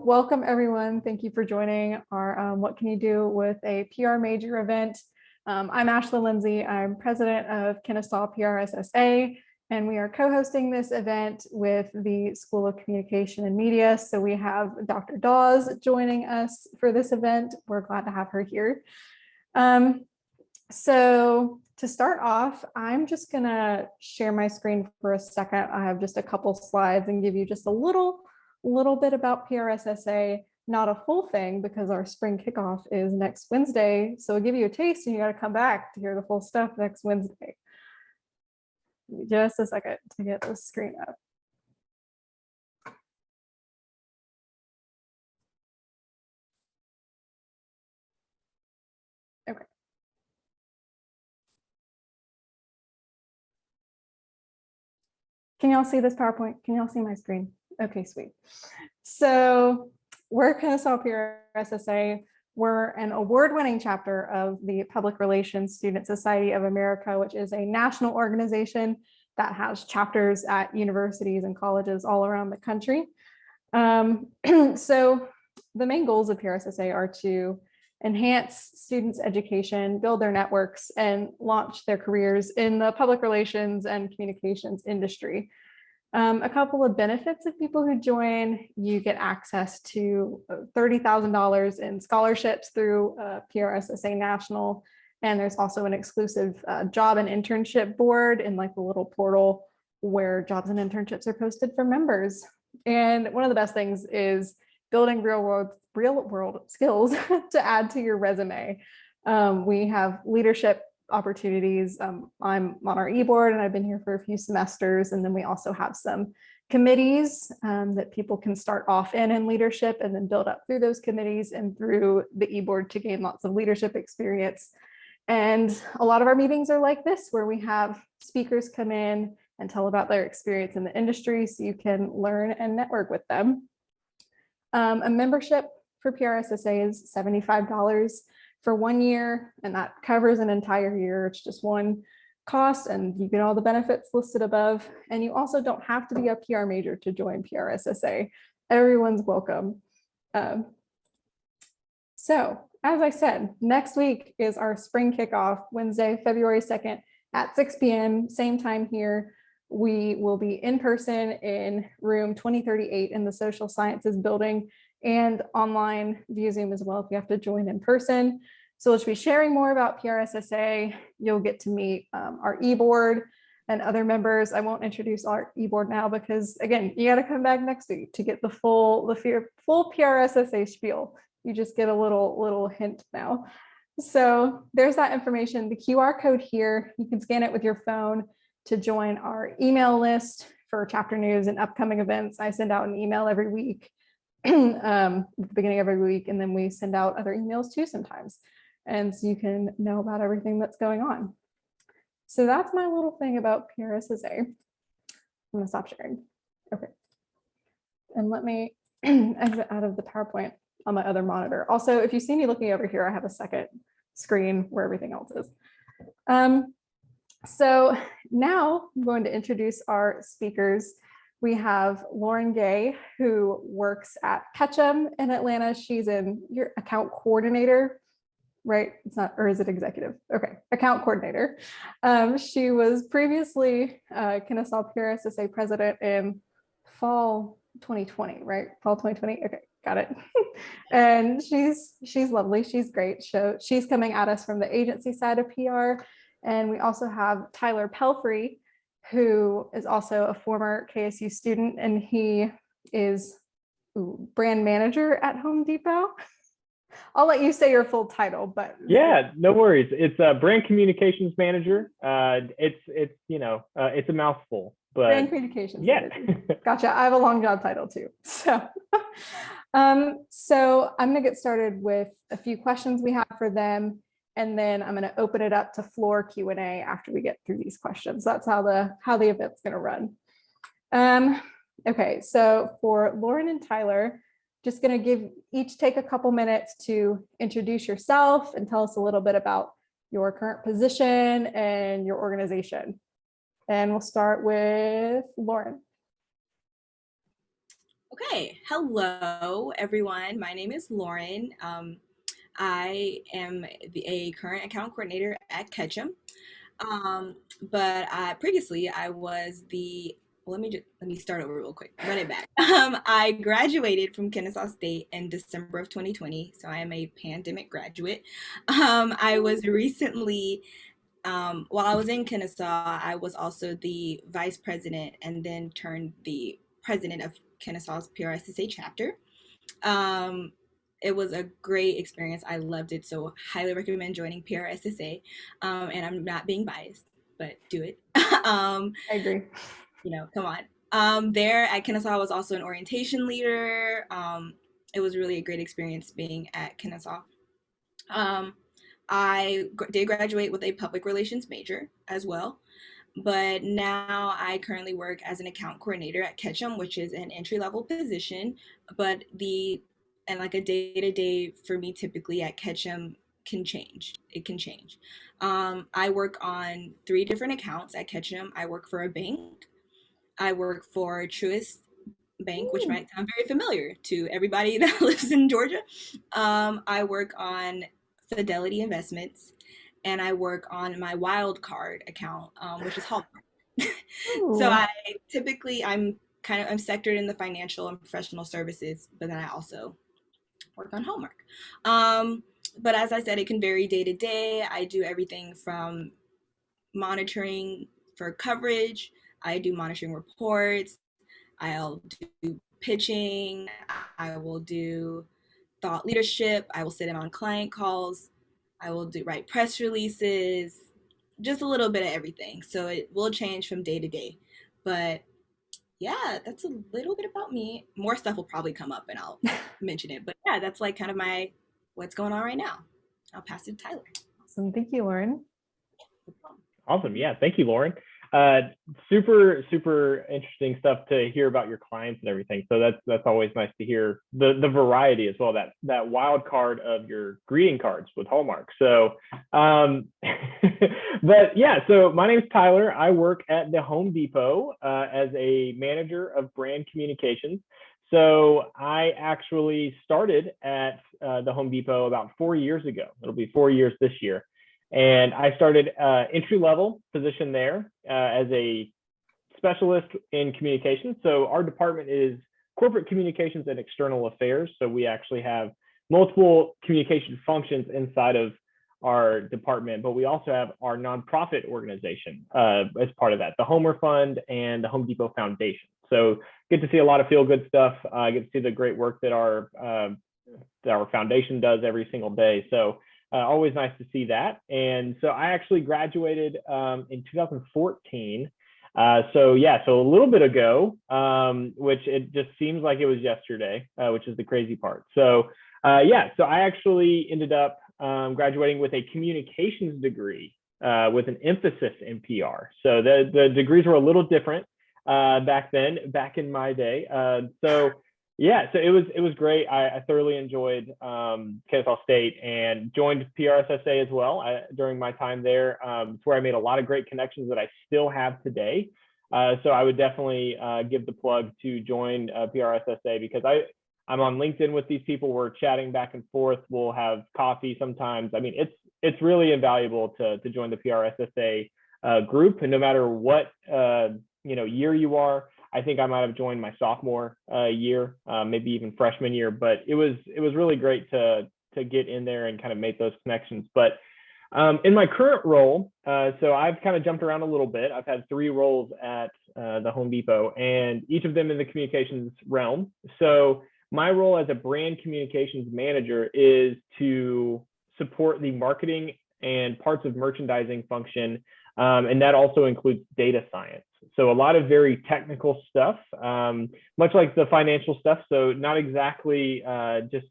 welcome everyone. Thank you for joining our What Can You Do with a PR Major event. I'm Ashley Lindsay. I'm president of Kennesaw PRSSA, and we are co-hosting this event with the School of Communication and Media. So we have Dr. Dawes joining us for this event. We're glad to have her here. So to start off, I'm just gonna share my screen for a second. I have just a couple slides and give you just a little bit about PRSSA, not a full thing because our spring kickoff is next Wednesday. So I'll give you a taste and you gotta come back to hear the full stuff next Wednesday. Give me just a second to get the screen up. Okay. Can y'all see this PowerPoint? Can y'all see my screen? Okay, sweet. So we're Kennesaw PRSSA. We're an award-winning chapter of the Public Relations Student Society of America, which is a national organization that has chapters at universities and colleges all around the country. So the main goals of PRSSA are to enhance students' education, build their networks, and launch their careers in the public relations and communications industry. A couple of benefits of people who join: you get access to $30,000 in scholarships through PRSSA National, and there's also an exclusive job and internship board in like the little portal where jobs and internships are posted for members. And one of the best things is building real world skills to add to your resume. We have leadership opportunities. I'm on our e-board and I've been here for a few semesters. And then we also have some committees that people can start off in leadership and then build up through those committees and through the e-board to gain lots of leadership experience. And a lot of our meetings are like this, where we have speakers come in and tell about their experience in the industry so you can learn and network with them. A membership for PRSSA is $75 for 1 year, and that covers an entire year. It's just one cost and you get all the benefits listed above. And you also don't have to be a PR major to join PRSSA. Everyone's welcome. So as I said, next week is our spring kickoff, Wednesday, February 2nd at 6 p.m., same time here. We will be in person in room 2038 in the social sciences building, and online via Zoom as well if you have to join in person. So we'll be sharing more about PRSSA. You'll get to meet our e-board and other members. I won't introduce our e-board now because, again, you got to come back next week to get the full PRSSA spiel. You just get a little hint now. So there's that information. The QR code here, you can scan it with your phone to join our email list for chapter news and upcoming events. I send out an email every week. At the beginning of every week, and then we send out other emails too sometimes, and so you can know about everything that's going on. So that's my little thing about PRSSA. I'm gonna stop sharing. Okay, and let me exit out of the PowerPoint on my other monitor. Also, if you see me looking over here, I have a second screen where everything else is. So now I'm going to introduce our speakers. We have Lauren Gay, who works at Ketchum in Atlanta. She's your account coordinator, right? It's not, or is it executive? Okay, account coordinator. She was previously Kennesaw PRSSA president in fall 2020, right? Fall 2020. Okay, got it. And she's lovely. She's great. So she's coming at us from the agency side of PR. And we also have Tyler Pelfrey, who is also a former KSU student, and he is brand manager at Home Depot. I'll let you say your full title, but yeah, no worries. It's a brand communications manager. It's a mouthful, but brand communications yeah. manager. Gotcha. I have a long job title too. So, so I'm gonna get started with a few questions we have for them. And then I'm going to open it up to floor Q&A after we get through these questions. That's how the event's going to run. Okay, so for Lauren and Tyler, just going to take a couple minutes to introduce yourself and tell us a little bit about your current position and your organization. And we'll start with Lauren. Okay, hello everyone. My name is Lauren. I am a current account coordinator at Ketchum. But previously I was the let me start over real quick. Run it back. I graduated from Kennesaw State in December of 2020, so I am a pandemic graduate. I was recently while I was in Kennesaw, I was also the vice president and then turned the president of Kennesaw's PRSSA chapter. Um, it was a great experience. I loved it. So highly recommend joining PRSSA. And I'm not being biased, but do it. um, I agree. Come on. There at Kennesaw, I was also an orientation leader. It was really a great experience being at Kennesaw. Um, did graduate with a public relations major as well, but now I currently work as an account coordinator at Ketchum, which is an entry level position. But like a day to day for me typically at Ketchum can change. It can change. I work on three different accounts at Ketchum. I work for a bank. I work for Truist Bank, which Ooh. might sound very familiar to everybody that lives in Georgia. I work on Fidelity Investments, and I work on my wild card account, which is Hallmark. So Ooh. I'm sectored in the financial and professional services, but then I also work on Hallmark. Um, but as I said, it can vary day to day. I do everything from monitoring for coverage. I do monitoring reports. I'll do pitching. I will do thought leadership. I will sit in on client calls. I will write press releases, just a little bit of everything. So it will change from day to day. But yeah, that's a little bit about me. More stuff will probably come up and I'll mention it. But yeah, that's like kind of my what's going on right now. I'll pass it to Tyler. Awesome. Thank you, Lauren. Awesome. Yeah. Thank you, Lauren. Uh, super interesting stuff to hear about your clients and everything. So that's always nice to hear the variety as well. That wild card of your greeting cards with Hallmark. So, but yeah. So my name is Tyler. I work at the Home Depot as a manager of brand communications. So I actually started at the Home Depot about 4 years ago. It'll be 4 years this year. And I started entry level position there as a specialist in communications. So our department is corporate communications and external affairs. So we actually have multiple communication functions inside of our department, but we also have our nonprofit organization as part of that, the Homer Fund and the Home Depot Foundation. So get to see a lot of feel good stuff. I get to see the great work that our foundation does every single day. So always nice to see that. And so I actually graduated in 2014. So yeah, so a little bit ago, which it just seems like it was yesterday, which is the crazy part. So yeah, so I actually ended up graduating with a communications degree with an emphasis in PR. So the degrees were a little different back then, back in my day. So yeah, so it was great. I thoroughly enjoyed Kennesaw State and joined PRSSA as well during my time there. It's where I made a lot of great connections that I still have today. So I would definitely give the plug to join PRSSA because I'm on LinkedIn with these people. We're chatting back and forth. We'll have coffee sometimes. I mean, it's really invaluable to join the PRSSA group, and no matter what year you are. I think I might have joined my sophomore year, maybe even freshman year, but it was really great to get in there and kind of make those connections. But in my current role, so I've kind of jumped around a little bit. I've had 3 roles at the Home Depot, and each of them in the communications realm. So my role as a brand communications manager is to support the marketing and parts of merchandising function, and that also includes data science. So a lot of very technical stuff, much like the financial stuff. So not exactly just,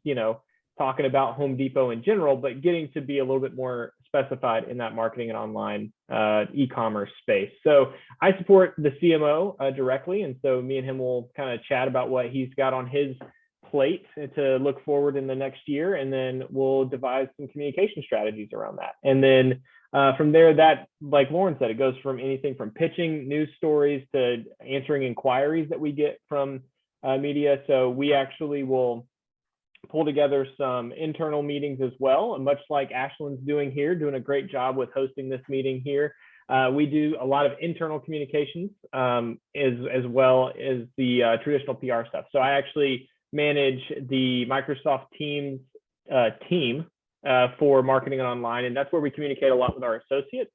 talking about Home Depot in general, but getting to be a little bit more specified in that marketing and online e-commerce space. So I support the CMO directly. And so me and him will kind of chat about what he's got on his plate to look forward in the next year. And then we'll devise some communication strategies around that. And then from there, that, like Lauren said, it goes from anything from pitching news stories to answering inquiries that we get from media. So we actually will pull together some internal meetings as well. And much like Ashlyn's doing here, doing a great job with hosting this meeting here. We do a lot of internal communications as well as the traditional PR stuff. So I actually manage the Microsoft Teams team for marketing and online, and that's where we communicate a lot with our associates.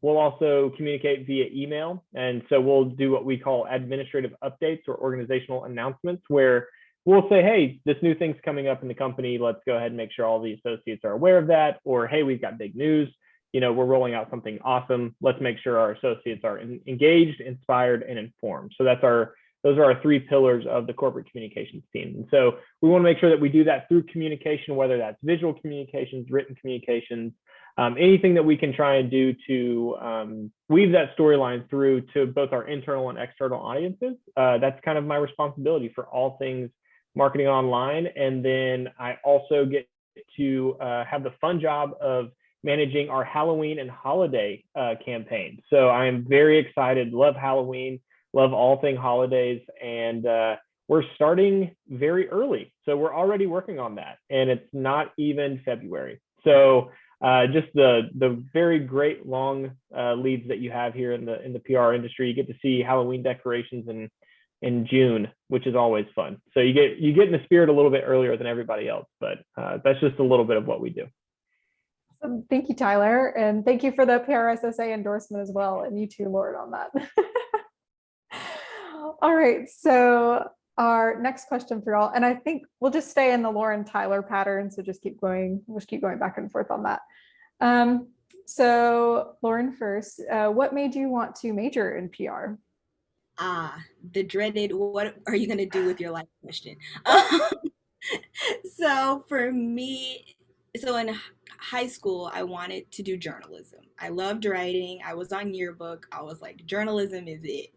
We'll also communicate via email, and so we'll do what we call administrative updates or organizational announcements, where we'll say, hey, this new thing's coming up in the company. Let's go ahead and make sure all the associates are aware of that. Or, hey, we've got big news. We're rolling out something awesome. Let's make sure our associates are engaged, inspired, and informed. So those are our 3 pillars of the corporate communications team. And so we want to make sure that we do that through communication, whether that's visual communications, written communications, anything that we can try and do to weave that storyline through to both our internal and external audiences. That's kind of my responsibility for all things marketing online. And then I also get to have the fun job of managing our Halloween and holiday campaign. So I am very excited, love Halloween, love all things holidays, and we're starting very early. So we're already working on that, and it's not even February. So just the very great long leads that you have here in the PR industry. You get to see Halloween decorations in June, which is always fun. So you get in the spirit a little bit earlier than everybody else, but that's just a little bit of what we do. So thank you, Tyler, and thank you for the PRSSA endorsement as well, and you too, Lauren, on that. All right, so our next question for y'all, and I think we'll just stay in the Lauren Tyler pattern, so just keep going. We'll just keep going back and forth on that. So Lauren first, what made you want to major in PR? The dreaded, what are you going to do with your life question? So for me, so in high school, I wanted to do journalism. I loved writing. I was on yearbook. I was like, journalism is it.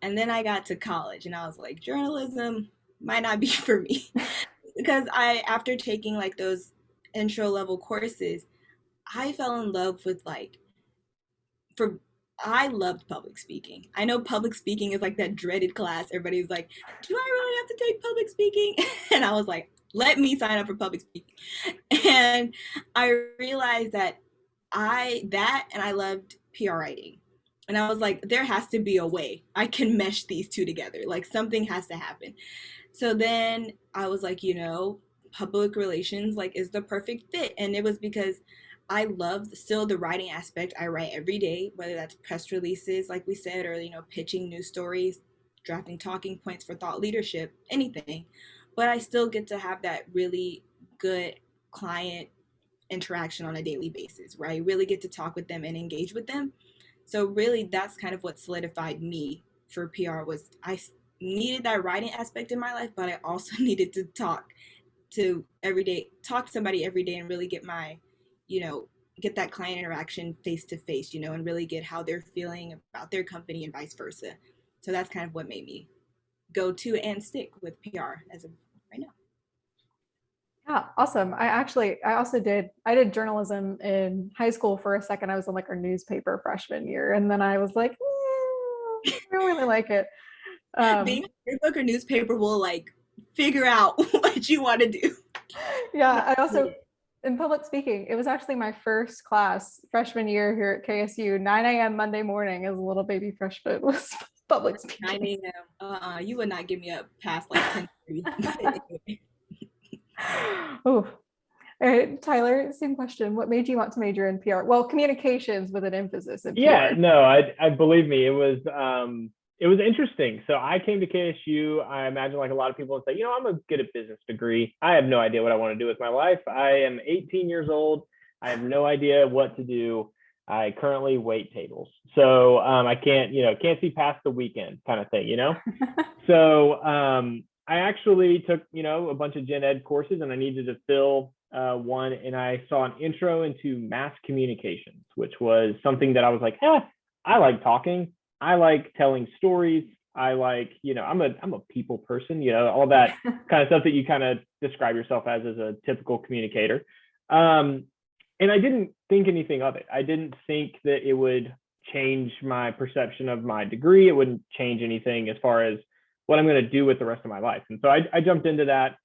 And then I got to college and I was like, journalism might not be for me. Because after taking like those intro level courses, I fell in love with I loved public speaking. I know public speaking is like that dreaded class. Everybody's like, do I really have to take public speaking? And I was like, let me sign up for public speaking. And I realized that I loved PR writing. And I was like, there has to be a way I can mesh these two together. Like something has to happen. So then I was like, public relations is the perfect fit. And it was because I love still the writing aspect. I write every day, whether that's press releases, like we said, or, pitching news stories, drafting talking points for thought leadership, anything. But I still get to have that really good client interaction on a daily basis, where I really get to talk with them and engage with them. So really that's kind of what solidified me for PR was I needed that writing aspect in my life, but I also needed to talk to somebody every day and really get my, get that client interaction face to face, and really get how they're feeling about their company and vice versa. So that's kind of what made me go to and stick with PR as of right now. Yeah, awesome. I did journalism in high school for a second. I was in like our newspaper freshman year. And then I was like, I don't really like it. Being a yearbook or newspaper will figure out what you want to do. Yeah, I also, in public speaking, it was actually my first class freshman year here at KSU, 9 a.m. Monday morning as a little baby freshman was public speaking. 9 a.m. You would not get me up past 10:30. Oh, all right, Tyler, same question. What made you want to major in PR? Well, communications with an emphasis in PR. Yeah, no, I believe me. It was interesting. So I came to KSU. I imagine like a lot of people would say, I'm gonna get a business degree. I have no idea what I want to do with my life. I am 18 years old. I have no idea what to do. I currently wait tables. So I can't see past the weekend kind of thing, So I actually took, a bunch of gen ed courses and I needed to fill one, and I saw an intro into mass communications, which was something that I was like, I like talking. I like telling stories. I like, I'm a people person, all that kind of stuff that you kind of describe yourself as a typical communicator. And I didn't think anything of it. I didn't think that it would change my perception of my degree. It wouldn't change anything as far as what I'm going to do with the rest of my life. And so I jumped into that,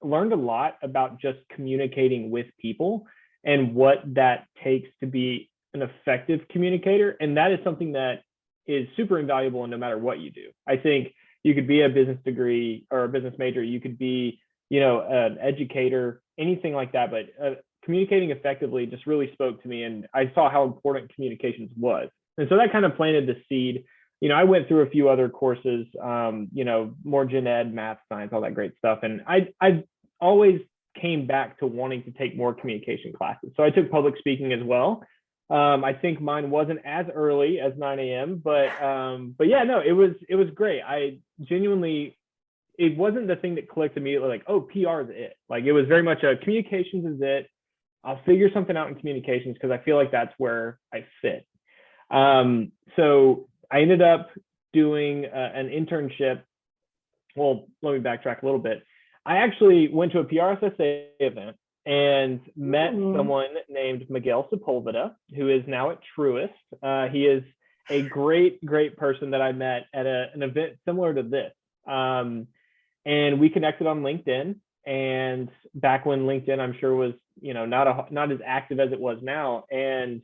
learned a lot about just communicating with people and what that takes to be an effective communicator. And that is something that is super invaluable no matter what you do. I think you could be a business degree or a business major, you could be, an educator, anything like that. But communicating effectively just really spoke to me, and I saw how important communications was. And so that kind of planted the seed. I went through a few other courses, more gen ed, math, science, all that great stuff. And I always came back to wanting to take more communication classes. So I took public speaking as well. I think mine wasn't as early as 9 a.m., but yeah, no, it was great. I genuinely, it wasn't the thing that clicked immediately, like, oh, PR is it. Like, it was very much a communications is it. I'll figure something out in communications because I feel like that's where I fit. So I ended up doing an internship. Well, let me backtrack a little bit. I actually went to a PRSSA event and met someone named Miguel Sepulveda, who is now at Truist. He is a great, great person that I met at an event similar to this. And we connected on LinkedIn. And back when LinkedIn, I'm sure, was not as active as it was now. And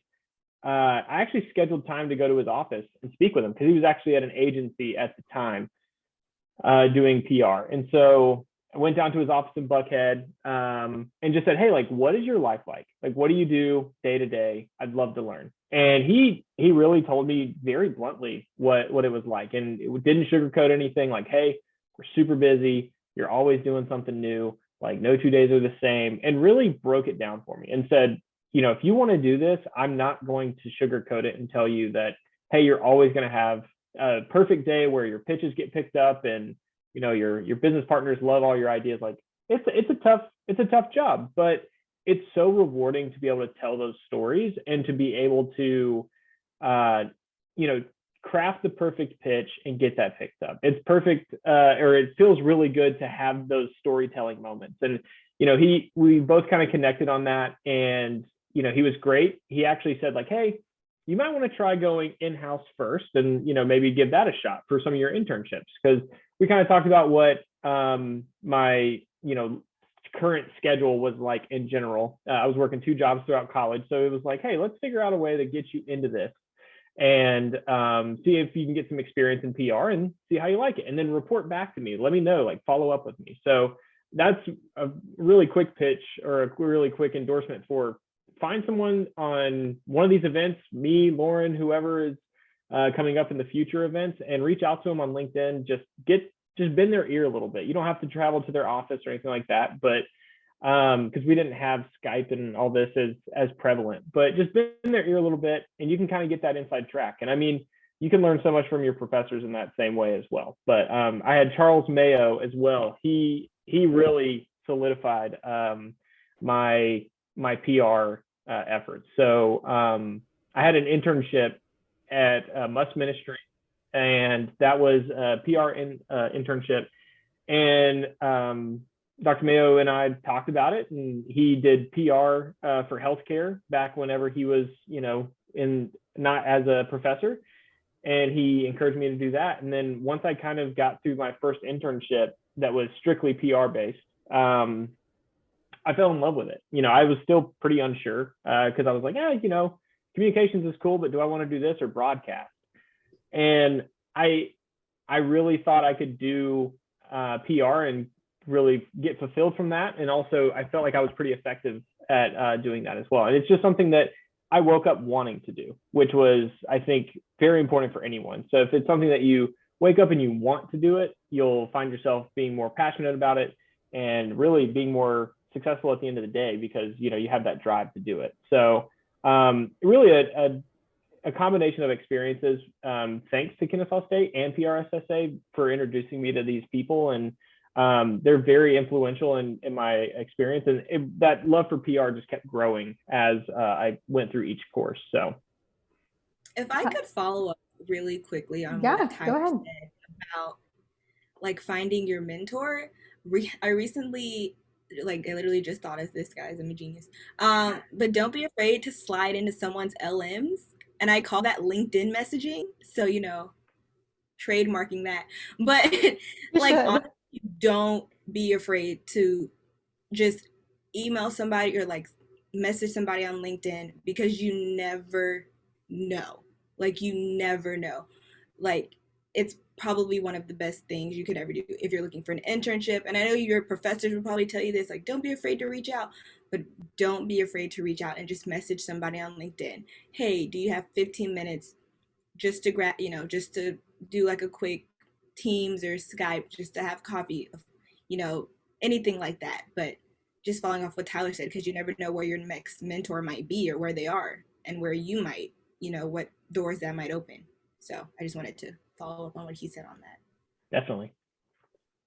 I actually scheduled time to go to his office and speak with him because he was actually at an agency at the time doing PR. And so I went down to his office in Buckhead and just said, hey, like, what is your life like? Like, what do you do day to day? I'd love to learn. And he really told me very bluntly what it was like. And it didn't sugarcoat anything, like, hey, we're super busy. You're always doing something new. Like, no 2 days are the same. And really broke it down for me and said, if you want to do this, I'm not going to sugarcoat it and tell you that, hey, you're always going to have a perfect day where your pitches get picked up and your business partners love all your ideas. Like, it's a tough job, but it's so rewarding to be able to tell those stories and to be able to craft the perfect pitch and get that picked up. It's perfect, or it feels really good to have those storytelling moments. And we both kind of connected on that, and he was great. He actually said, like, hey, you might want to try going in-house first and maybe give that a shot for some of your internships, because we kind of talked about what my current schedule was like in general. I was working 2 jobs throughout college, so it was like, hey, let's figure out a way to get you into this and see if you can get some experience in PR and see how you like it, and then report back to me. Let me know, like, follow up with me. So that's a really quick pitch or a really quick endorsement for find someone on one of these events, me, Lauren, whoever is coming up in the future events, and reach out to them on LinkedIn. Just bend their ear a little bit. You don't have to travel to their office or anything like that, but because we didn't have Skype and all this as prevalent, but just bend their ear a little bit, and you can kind of get that inside track. And I mean, you can learn so much from your professors in that same way as well. But I had Charles Mayo as well. He really solidified my PR efforts. So I had an internship at Must Ministry, and that was a PR internship. And Dr. Mayo and I talked about it, and he did PR for healthcare back whenever he was, not as a professor. And he encouraged me to do that. And then once I kind of got through my first internship that was strictly PR based, I fell in love with it. I was still pretty unsure because I was like, communications is cool, but do I want to do this or broadcast? And I really thought I could do PR and really get fulfilled from that. And also I felt like I was pretty effective at doing that as well. And it's just something that I woke up wanting to do, which was, I think, very important for anyone. So if it's something that you wake up and you want to do it, you'll find yourself being more passionate about it and really being more successful at the end of the day, because you have that drive to do it. So really a combination of experiences. Thanks to Kennesaw State and PRSSA for introducing me to these people, and they're very influential in my experience. And that love for PR just kept growing as I went through each course. So, if I could follow up really quickly on Yeah, what go Tyler ahead. said about like finding your mentor. I recently, like, I literally just thought of this, guys. I'm a genius. But don't be afraid to slide into someone's LMs, and I call that LinkedIn messaging. So trademarking that. But You like, should. honestly, don't be afraid to just email somebody or like message somebody on LinkedIn, because you never know. Like, you never know. Like, it's probably one of the best things you could ever do if you're looking for an internship. And I know your professors will probably tell you this, like, don't be afraid to reach out, but don't be afraid to reach out and just message somebody on LinkedIn. Hey, do you have 15 minutes just to just to do like a quick Teams or Skype, just to have coffee, you know, anything like that. But just following off what Tyler said, because you never know where your next mentor might be or where they are and where you might, what doors that might open. So I just wanted to follow up on what he said on that. Definitely.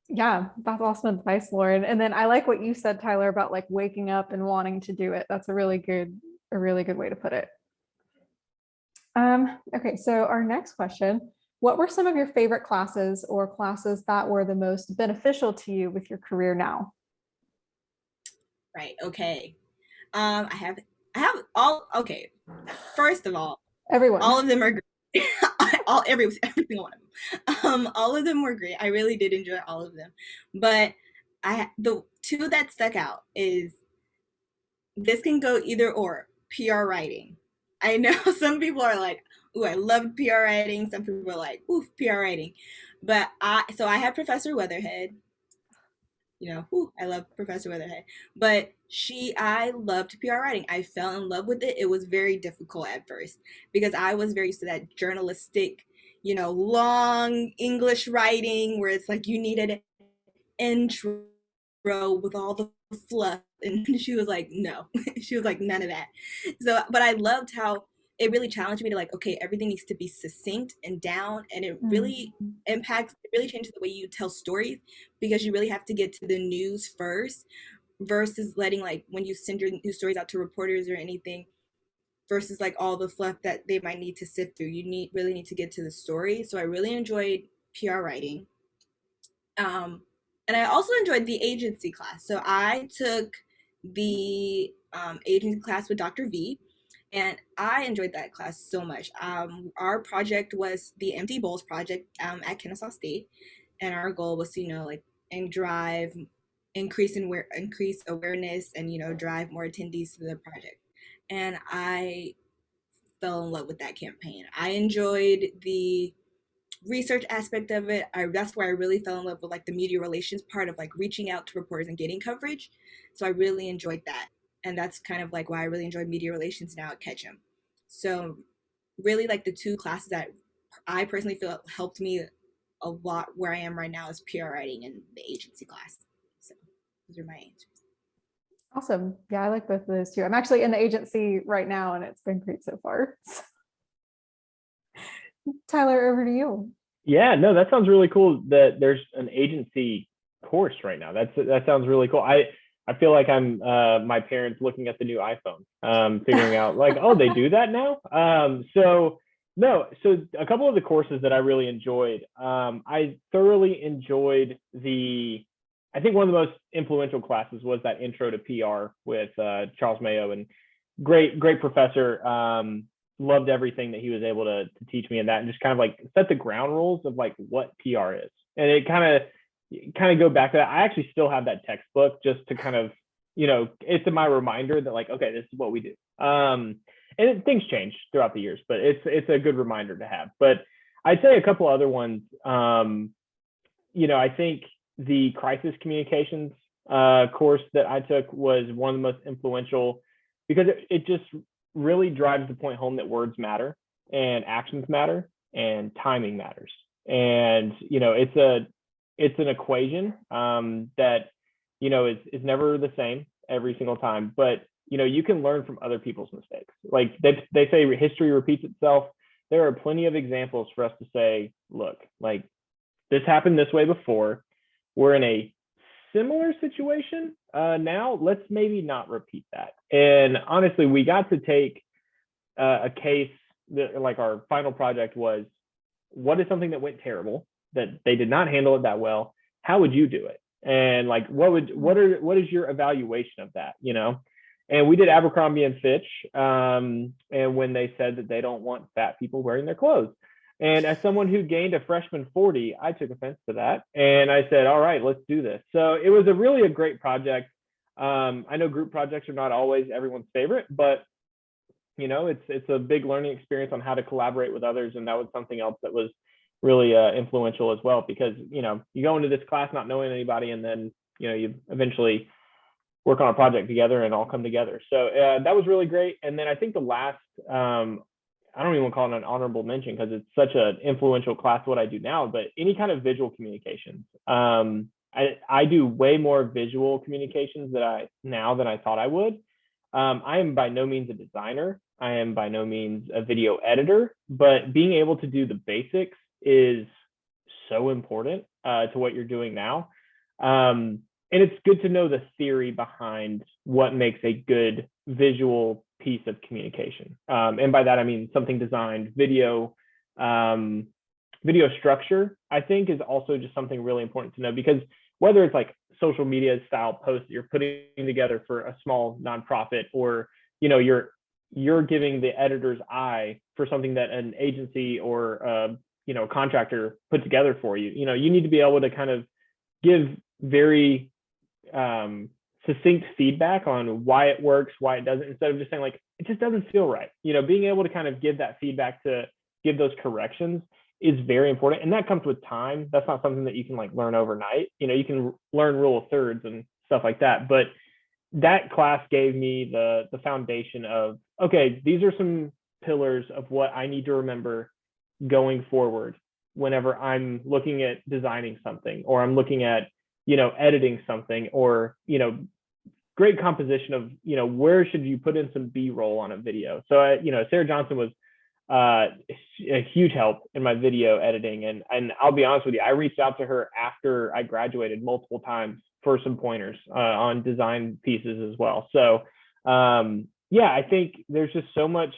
Yeah, that's awesome advice, Lauren. And then I like what you said, Tyler, about like waking up and wanting to do it. That's a really good way to put it. Okay, so our next question, what were some of your favorite classes or classes that were the most beneficial to you with your career now? Right. Okay. I have all. Okay. First of all Everyone. of them are great. Every single one of them. All of them were great. I really did enjoy all of them, but the two that stuck out is, this can go either or, PR writing. I know some people are like, "Ooh, I love PR writing." Some people are like, "Ooh, PR writing," but I had Professor Weatherhead. I love Professor Weatherhead. But I loved PR writing. I fell in love with it. It was very difficult at first because I was very used to that journalistic, long English writing where it's like you needed an intro with all the fluff. And she was like, no, she was like, none of that. So, but I loved how it really challenged me to like, okay, everything needs to be succinct and down. And it really changes the way you tell stories, because you really have to get to the news first versus letting, like, when you send your news stories out to reporters or anything, versus like all the fluff that they might need to sift through. Really need to get to the story. So I really enjoyed PR writing. Um, and I also enjoyed the agency class. So I took the agency class with Dr. V, and I enjoyed that class so much. Our project was the Empty Bowls project at Kennesaw State, and our goal was to, like, and drive increase awareness and drive more attendees to the project. And I fell in love with that campaign. I enjoyed the research aspect of it. That's where I really fell in love with like the media relations part of like reaching out to reporters and getting coverage. So I really enjoyed that. And that's kind of like why I really enjoy media relations now at Ketchum. So really, like, the two classes that I personally feel helped me a lot where I am right now is PR writing and the agency class. So those are my answers. Awesome. Yeah, I like both of those too. I'm actually in the agency right now and it's been great so far. Tyler, over to you. Yeah, no, that sounds really cool that there's an agency course right now. That sounds really cool. I feel like I'm my parents looking at the new iPhone, figuring out like, oh, they do that now. So no, so a couple of the courses that I really enjoyed. I thoroughly enjoyed I think one of the most influential classes was that Intro to PR with Charles Mayo, and great professor. Loved everything that he was able to teach me in that, and just kind of like set the ground rules of like what PR is. And it kind of go back to that. I actually still have that textbook just to kind of, it's my reminder that like, okay, this is what we do. And things change throughout the years, but it's a good reminder to have. But I'd say a couple other ones. I think the crisis communications course that I took was one of the most influential, because it just really drives the point home that words matter and actions matter and timing matters. And it's an equation that is never the same every single time, but you can learn from other people's mistakes. Like they say history repeats itself. There are plenty of examples for us to say, look, like, this happened this way before, we're in a similar situation now, let's maybe not repeat that. And honestly, we got to take a case that, like, our final project was, what is something that went terrible, that they did not handle it that well, how would you do it? And like, what is your evaluation of that? And we did Abercrombie and Fitch, and when they said that they don't want fat people wearing their clothes. And as someone who gained a freshman 40, I took offense to that. And I said, all right, let's do this. So it was really a great project. I know group projects are not always everyone's favorite, but it's a big learning experience on how to collaborate with others. And that was something else that was really influential as well, because, you go into this class not knowing anybody, and then, you eventually work on a project together and all come together. So that was really great. And then I think the last, I don't even call it an honorable mention because it's such an influential class, what I do now, but any kind of visual communications. I do way more visual communications than I thought I would. I am by no means a designer. I am by no means a video editor, but being able to do the basics is so important to what you're doing now. And it's good to know the theory behind what makes a good visual piece of communication. And by that, I mean something designed. Video structure, I think, is also just something really important to know, because whether it's like social media style posts that you're putting together for a small nonprofit, or you're giving the editor's eye for something that an agency or contractor put together for you, you need to be able to kind of give very succinct feedback on why it works, why it doesn't, instead of just saying like, it just doesn't feel right. Being able to kind of give that feedback, to give those corrections, is very important. And that comes with time. That's not something that you can like learn overnight. You can learn rule of thirds and stuff like that. But that class gave me the foundation of, okay, these are some pillars of what I need to remember going forward whenever I'm looking at designing something, or I'm looking at editing something, or great composition of where should you put in some B-roll on a video. So Sarah Johnson was a huge help in my video editing, and I'll be honest with you, I reached out to her after I graduated multiple times for some pointers on design pieces as well. So I think there's just so much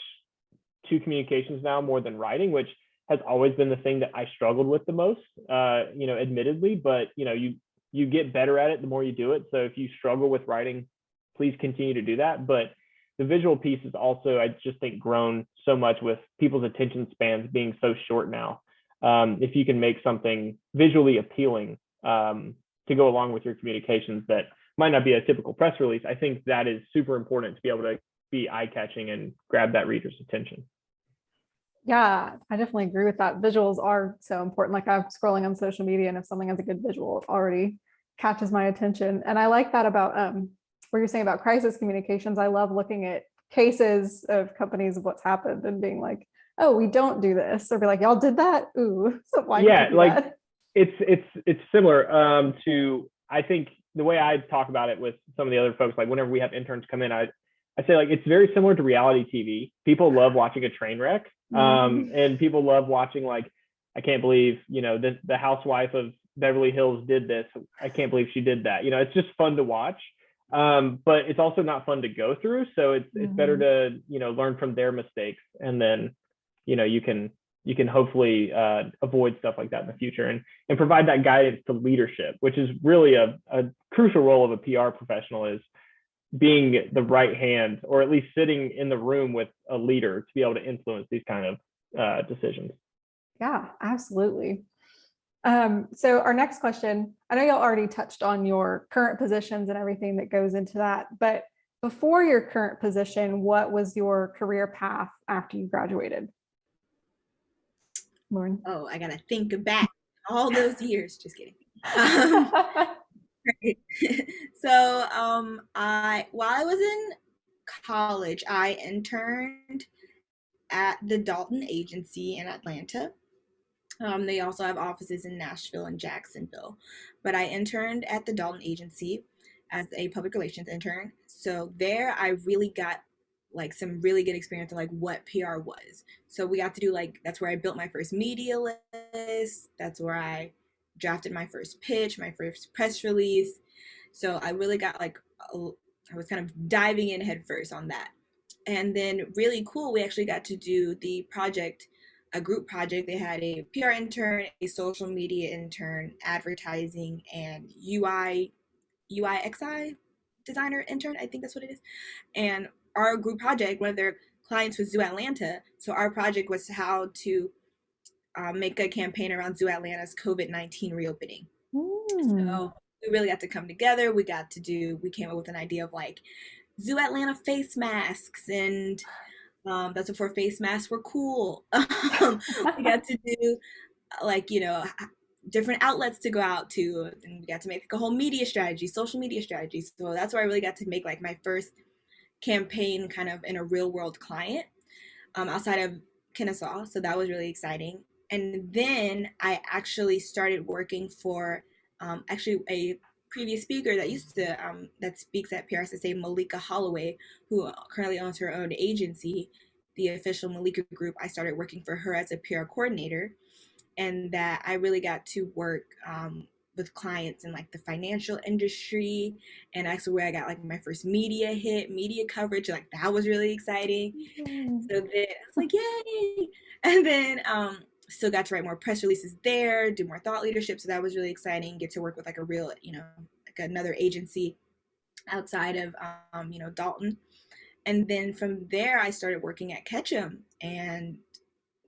to communications now, more than writing, which has always been the thing that I struggled with the most, admittedly, but you get better at it the more you do it. So if you struggle with writing, please continue to do that. But the visual piece is also, I just think, grown so much with people's attention spans being so short now. If you can make something visually appealing to go along with your communications that might not be a typical press release, I think that is super important to be able to be eye-catching and grab that reader's attention. Yeah, I definitely agree with that. Visuals are so important. Like, I'm scrolling on social media, and if something has a good visual, it already catches my attention. And I like that about what you're saying about crisis communications. I love looking at cases of companies of what's happened and being like, oh, we don't do this, or be like, y'all did that. Ooh, so why did you do like that? It's similar to, I think, the way I talk about it with some of the other folks, like whenever we have interns come in, I say, like, it's very similar to reality TV. People love watching a train wreck. And people love watching, like, I can't believe, the housewife of Beverly Hills did this. I can't believe she did that. It's just fun to watch. But it's also not fun to go through. So it's better to, learn from their mistakes. And then, you can hopefully avoid stuff like that in the future, and provide that guidance to leadership, which is really a crucial role of a PR professional, is being the right hand, or at least sitting in the room with a leader to be able to influence these kind of decisions. Yeah, absolutely. So our next question, I know y'all already touched on your current positions and everything that goes into that, but before your current position, what was your career path after you graduated? Lauren? Oh, I gotta think back all those years. Just kidding. So, while I was in college, I interned at the Dalton Agency in Atlanta. They also have offices in Nashville and Jacksonville, but I interned at the Dalton Agency as a public relations intern. So there, I really got like some really good experience on like what PR was. So we got to do like, that's where I built my first media list. That's where I drafted my first pitch, my first press release. So I really got like, I was kind of diving in head first on that. And then really cool, we actually got to do the project, a group project. They had a PR intern, a social media intern, advertising, and UIXI designer intern. I think that's what it is. And our group project, one of their clients was Zoo Atlanta. So our project was how to make a campaign around Zoo Atlanta's COVID-19 reopening. Mm. So we really got to come together. We came up with an idea of like Zoo Atlanta face masks, and that's before face masks were cool. We got to do like, different outlets to go out to, and we got to make like a whole media strategy, social media strategy. So that's where I really got to make like my first campaign kind of in a real world client, outside of Kennesaw. So that was really exciting. And then I actually started working for actually a previous speaker that used to that speaks at PRSSA, Malika Holloway, who currently owns her own agency, the official Malika Group. I started working for her as a PR coordinator, and that I really got to work with clients in like the financial industry, and actually where I got like my first media coverage. Like that was really exciting. Mm. So then I was like, yay! And then still got to write more press releases there, do more thought leadership. So that was really exciting. Get to work with like a real, like another agency outside of Dalton. And then from there, I started working at Ketchum, and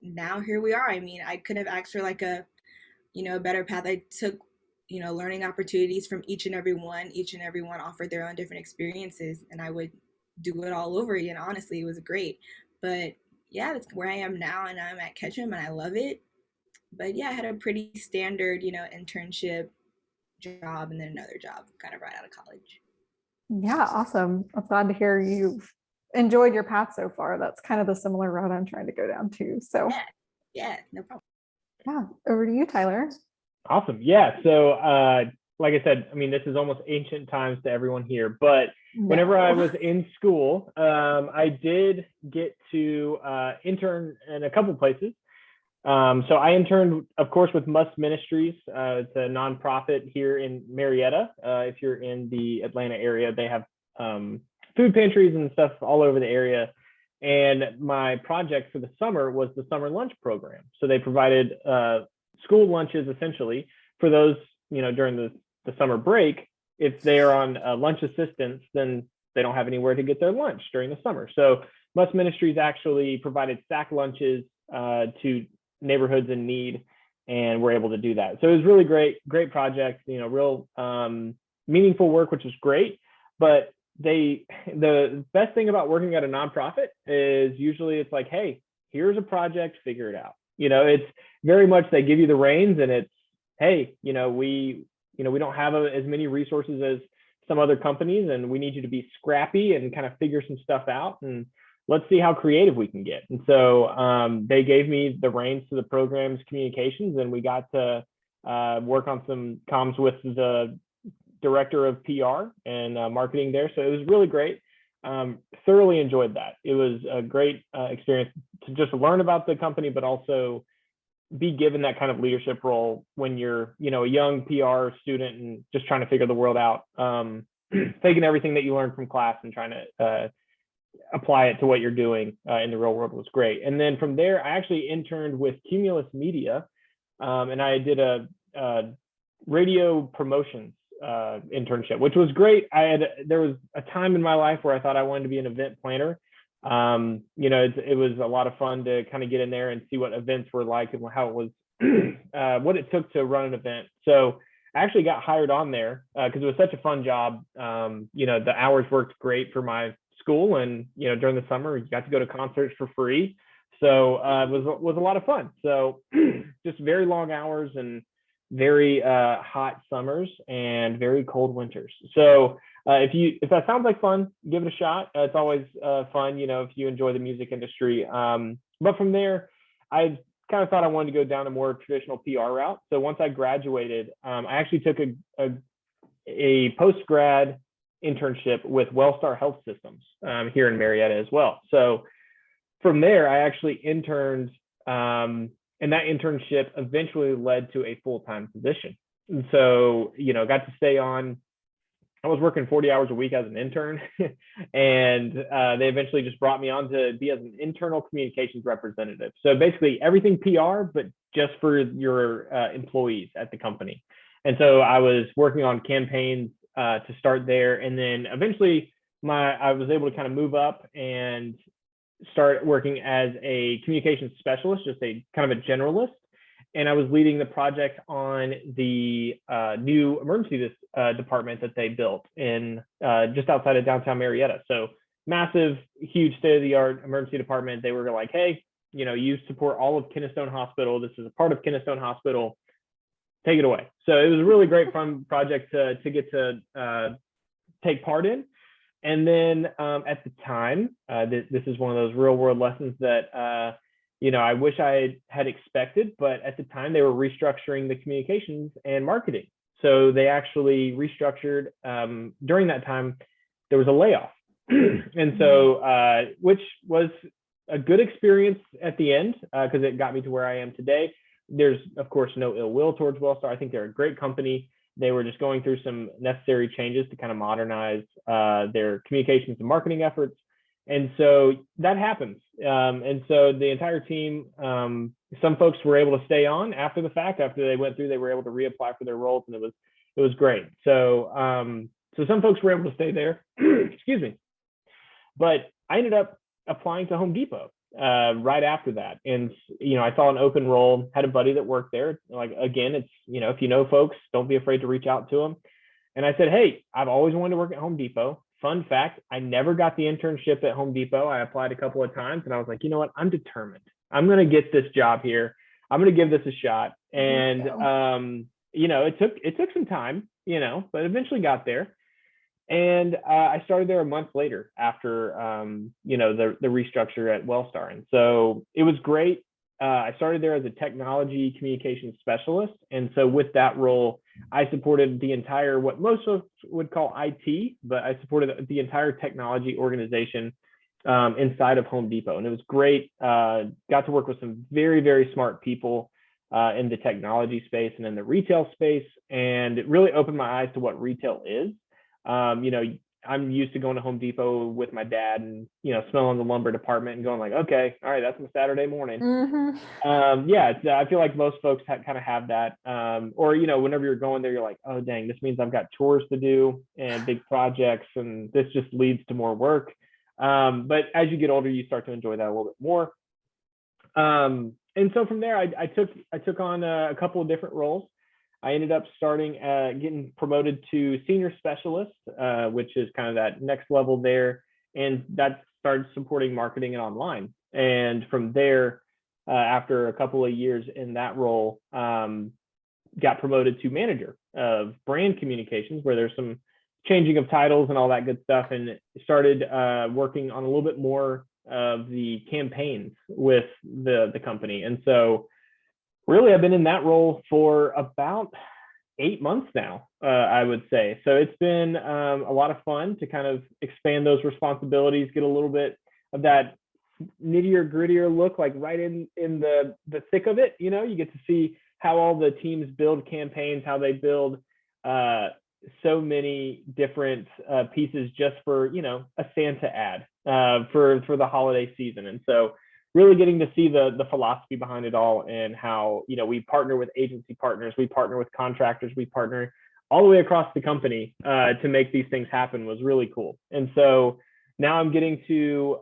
now here we are. I mean, I couldn't have asked for like a better path. I took, learning opportunities from each and every one. Each and every one offered their own different experiences, and I would do it all over again. Honestly, it was great. But yeah, that's where I am now, and I'm at Ketchum, and I love it. But yeah, I had a pretty standard, internship job and then another job kind of right out of college. Yeah, awesome. I'm glad to hear you've enjoyed your path so far. That's kind of the similar route I'm trying to go down too. So Yeah, yeah, no problem. yeah, over to you, Tyler. Awesome. Yeah. So, like I said, I mean, this is almost ancient times to everyone here, but whenever I was in school, I did get to intern in a couple places. So I interned, of course, with Must Ministries. It's a nonprofit here in Marietta. If you're in the Atlanta area, they have food pantries and stuff all over the area. And my project for the summer was the summer lunch program. So they provided school lunches essentially for those, during the summer break. If they're on lunch assistance, then they don't have anywhere to get their lunch during the summer. So Must Ministries actually provided sack lunches to neighborhoods in need, and we're able to do that. So it was really great project, real meaningful work, which is great. But the best thing about working at a nonprofit is usually it's like, hey, here's a project, figure it out. It's very much they give you the reins, and it's, hey, we don't have as many resources as some other companies, and we need you to be scrappy and kind of figure some stuff out, and let's see how creative we can get. And so they gave me the reins to the program's communications, and we got to work on some comms with the director of PR and marketing there. So it was really great. Thoroughly enjoyed that. It was a great experience to just learn about the company, but also be given that kind of leadership role when you're, a young PR student and just trying to figure the world out, taking everything that you learned from class and trying to apply it to what you're doing in the real world was great. And then from there, I actually interned with Cumulus Media, and I did a radio promotions internship, which was great. There was a time in my life where I thought I wanted to be an event planner. It was a lot of fun to kind of get in there and see what events were like and how it was, what it took to run an event. So I actually got hired on there because it was such a fun job. The hours worked great for my school, and during the summer you got to go to concerts for free. So it was a lot of fun. So just very long hours and very hot summers and very cold winters. So if that sounds like fun, give it a shot. It's always fun, if you enjoy the music industry. But from there, I kind of thought I wanted to go down a more traditional PR route. So once I graduated, I actually took a post-grad internship with Wellstar Health Systems here in Marietta as well. So from there, I actually interned, and that internship eventually led to a full-time position. And so, got to stay on. I was working 40 hours a week as an intern, and they eventually just brought me on to be as an internal communications representative. So basically everything PR, but just for your employees at the company. And so I was working on campaigns to start there. And then eventually I was able to kind of move up and start working as a communications specialist, just a kind of a generalist. and I was leading the project on the new emergency department that they built in just outside of downtown Marietta. So massive, huge state-of-the-art emergency department. They were like, hey, you support all of Kennesaw Hospital. This is a part of Kennesaw Hospital. Take it away. So it was a really great fun project to get to take part in. And then at the time, this is one of those real world lessons that, I wish I had expected, but at the time they were restructuring the communications and marketing. So they actually restructured during that time, there was a layoff. And so, which was a good experience at the end because it got me to where I am today. There's, of course, no ill will towards Wellstar. I think they're a great company. They were just going through some necessary changes to kind of modernize their communications and marketing efforts. And so that happens. And so the entire team, some folks were able to stay on after the fact. After they went through, they were able to reapply for their roles, and it was great. So so some folks were able to stay there. Excuse me. But I ended up applying to Home Depot right after that. And, I saw an open role, had a buddy that worked there. Like, again, it's, if you know folks, don't be afraid to reach out to them. And I said, hey, I've always wanted to work at Home Depot. Fun fact, I never got the internship at Home Depot. I applied a couple of times and I was like, you know what? I'm determined. I'm going to get this job here. I'm going to give this a shot. And, it took some time, but eventually got there. And I started there a month later after, the restructure at Wellstar. And so it was great. I started there as a technology communications specialist. And so with that role, I supported the entire, what most of us would call IT, but I supported the entire technology organization inside of Home Depot. And it was great. Got to work with some very, very smart people in the technology space and in the retail space. And it really opened my eyes to what retail is. I'm used to going to Home Depot with my dad and, smelling the lumber department and going like, okay, all right, that's my Saturday morning. I feel like most folks kind of have that. Or, whenever you're going there, you're like, oh, dang, this means I've got chores to do and big projects, and this just leads to more work. But as you get older, you start to enjoy that a little bit more. And so from there, I took on a couple of different roles. I ended up getting promoted to senior specialist, which is kind of that next level there. And that started supporting marketing and online. And from there, after a couple of years in that role, got promoted to manager of brand communications, where there's some changing of titles and all that good stuff, and started working on a little bit more of the campaigns with the company. And so really, I've been in that role for about 8 months now, I would say. So it's been a lot of fun to kind of expand those responsibilities, get a little bit of that nittier grittier look, like right in the thick of it. You get to see how all the teams build campaigns, how they build so many different pieces just for, a Santa ad for the holiday season. And so really getting to see the philosophy behind it all, and how, we partner with agency partners, we partner with contractors, we partner all the way across the company to make these things happen was really cool. And so now I'm getting to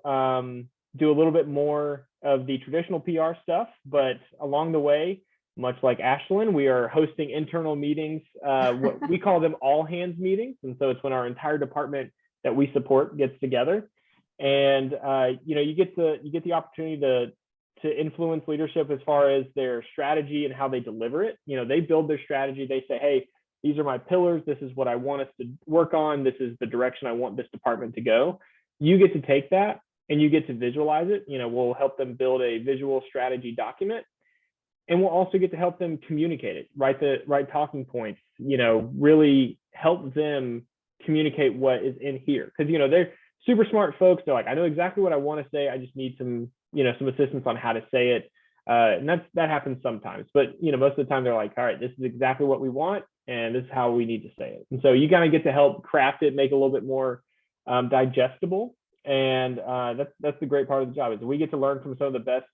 do a little bit more of the traditional PR stuff, but along the way, much like Ashlyn, we are hosting internal meetings. What we call them all hands meetings. And so it's when our entire department that we support gets together. And you get the opportunity to influence leadership as far as their strategy and how they deliver it. They build their strategy. They say, hey, these are my pillars. This is what I want us to work on. This is the direction I want this department to go. You get to take that and you get to visualize it. We'll help them build a visual strategy document, and we'll also get to help them communicate it, write the right talking points, really help them communicate what is in here. Because, they're super smart folks. They're like, I know exactly what I want to say. I just need some assistance on how to say it. And that happens sometimes. But, most of the time they're like, all right, this is exactly what we want, and this is how we need to say it. And so you kind of get to help craft it, make it a little bit more digestible. And that's the great part of the job, is we get to learn from some of the best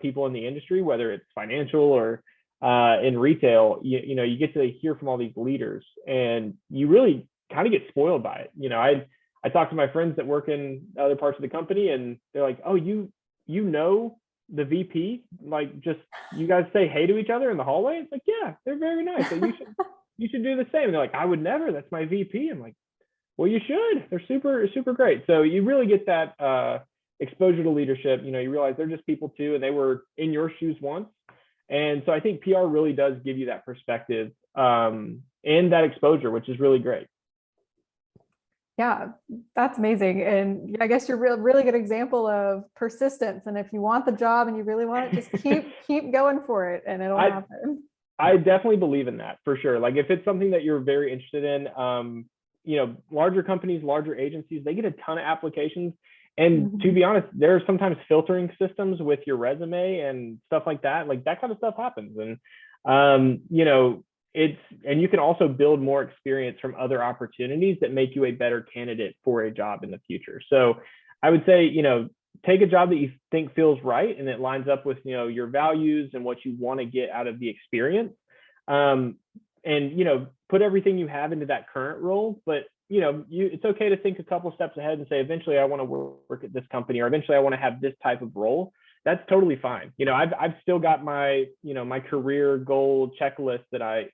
people in the industry, whether it's financial or in retail. You get to hear from all these leaders, and you really kind of get spoiled by it. I talk to my friends that work in other parts of the company, and they're like, oh, you know the VP, like, just, you guys say hey to each other in the hallway? It's like, yeah, they're very nice. So you should do the same. And they're like, I would never. That's my VP. I'm like, well, you should. They're super great. So you really get that exposure to leadership. You realize they're just people too, and they were in your shoes once. And so I think PR really does give you that perspective and that exposure, which is really great. Yeah, that's amazing. And I guess you're a really good example of persistence. And if you want the job and you really want it, just keep going for it, and it'll happen. I definitely believe in that, for sure. Like, if it's something that you're very interested in, larger companies, larger agencies, they get a ton of applications. And to be honest, there are sometimes filtering systems with your resume and stuff like that. Like, that kind of stuff happens. And, and you can also build more experience from other opportunities that make you a better candidate for a job in the future. So I would say, take a job that you think feels right and it lines up with, your values and what you want to get out of the experience. And, put everything you have into that current role. But, it's okay to think a couple steps ahead and say, eventually I want to work at this company, or eventually I want to have this type of role. That's totally fine. I've still got my, my career goal checklist that I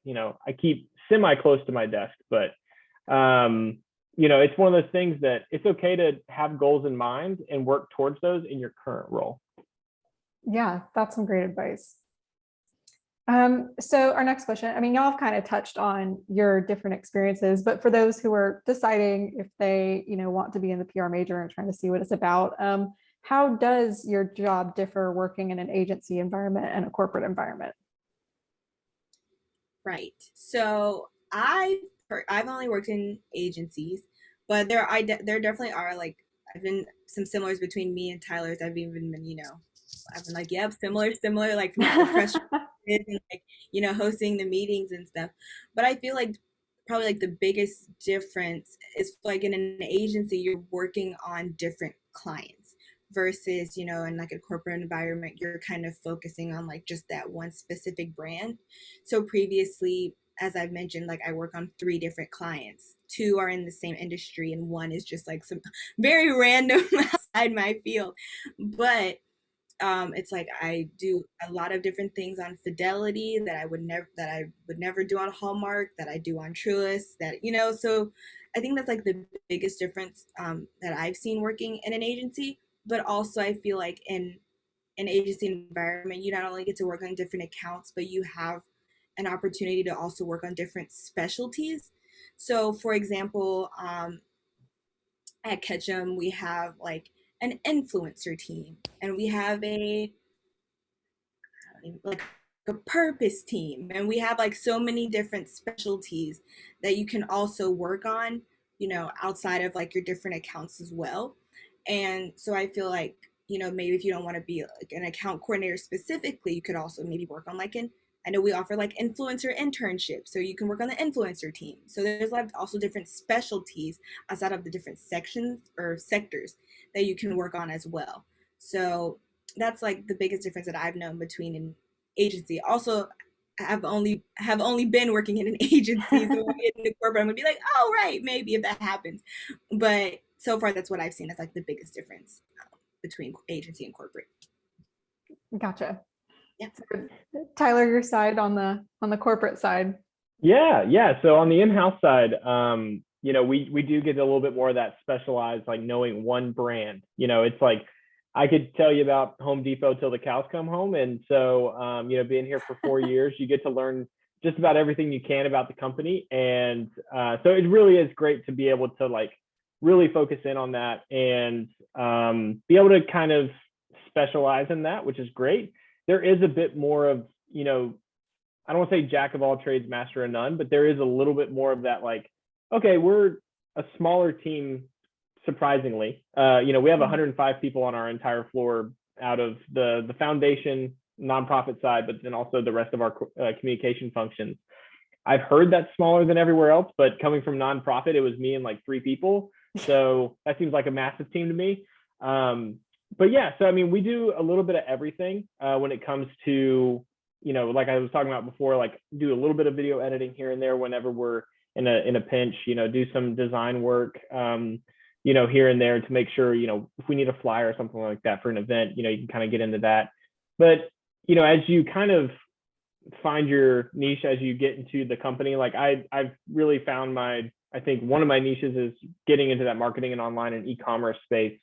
keep semi close to my desk, but, it's one of those things that it's okay to have goals in mind and work towards those in your current role. Yeah, that's some great advice. So our next question, y'all have kind of touched on your different experiences, but for those who are deciding if they, want to be in the PR major and trying to see what it's about, how does your job differ working in an agency environment and a corporate environment? Right. So I've only worked in agencies, but there definitely are, like, I've been some similars between me and Tyler's. I've even been, I've been like, yep, similar, like the press and, like, hosting the meetings and stuff. But I feel like probably like the biggest difference is, like, in an agency, you're working on different clients versus, in like a corporate environment, you're kind of focusing on like just that one specific brand. So previously, as I've mentioned, like, I work on 3 different clients. 2 are in the same industry, and 1 is just like some very random outside my field. But it's like I do a lot of different things on Fidelity that I would never do on Hallmark, that I do on Truist, that, so I think that's like the biggest difference that I've seen working in an agency. But also I feel like in an agency environment, you not only get to work on different accounts, but you have an opportunity to also work on different specialties. So for example, at Ketchum, we have like an influencer team, and we have like a purpose team, and we have like so many different specialties that you can also work on, outside of like your different accounts as well. And so I feel like, maybe if you don't want to be like an account coordinator specifically, you could also maybe work on like I know we offer like influencer internships, so you can work on the influencer team. So there's like also different specialties outside of the different sections or sectors that you can work on as well. So that's like the biggest difference that I've known between an agency. Also, have only been working in an agency, so when I get into corporate, I'm gonna be like, oh right, maybe if that happens. But so far, that's what I've seen as like the biggest difference between agency and corporate. Gotcha. Yeah. So, Tyler, your side on the corporate side. Yeah. So on the in-house side, we do get a little bit more of that specialized, like knowing one brand. It's like, I could tell you about Home Depot till the cows come home. And so, being here for 4 years, you get to learn just about everything you can about the company. And so it really is great to be able to like really focus in on that and be able to kind of specialize in that, which is great. There is a bit more of, I don't want to say jack of all trades, master of none, but there is a little bit more of that, like, okay, we're a smaller team, surprisingly. We have 105 people on our entire floor out of the foundation nonprofit side, but then also the rest of our communication functions. I've heard that's smaller than everywhere else, but coming from nonprofit, it was me and like 3 people. So that seems like a massive team to me. But yeah, so we do a little bit of everything when it comes to, like I was talking about before, like do a little bit of video editing here and there whenever we're in a pinch, do some design work, here and there to make sure, if we need a flyer or something like that for an event, you can kind of get into that. But, as you kind of find your niche as you get into the company, like I've really found I think one of my niches is getting into that marketing and online and e-commerce space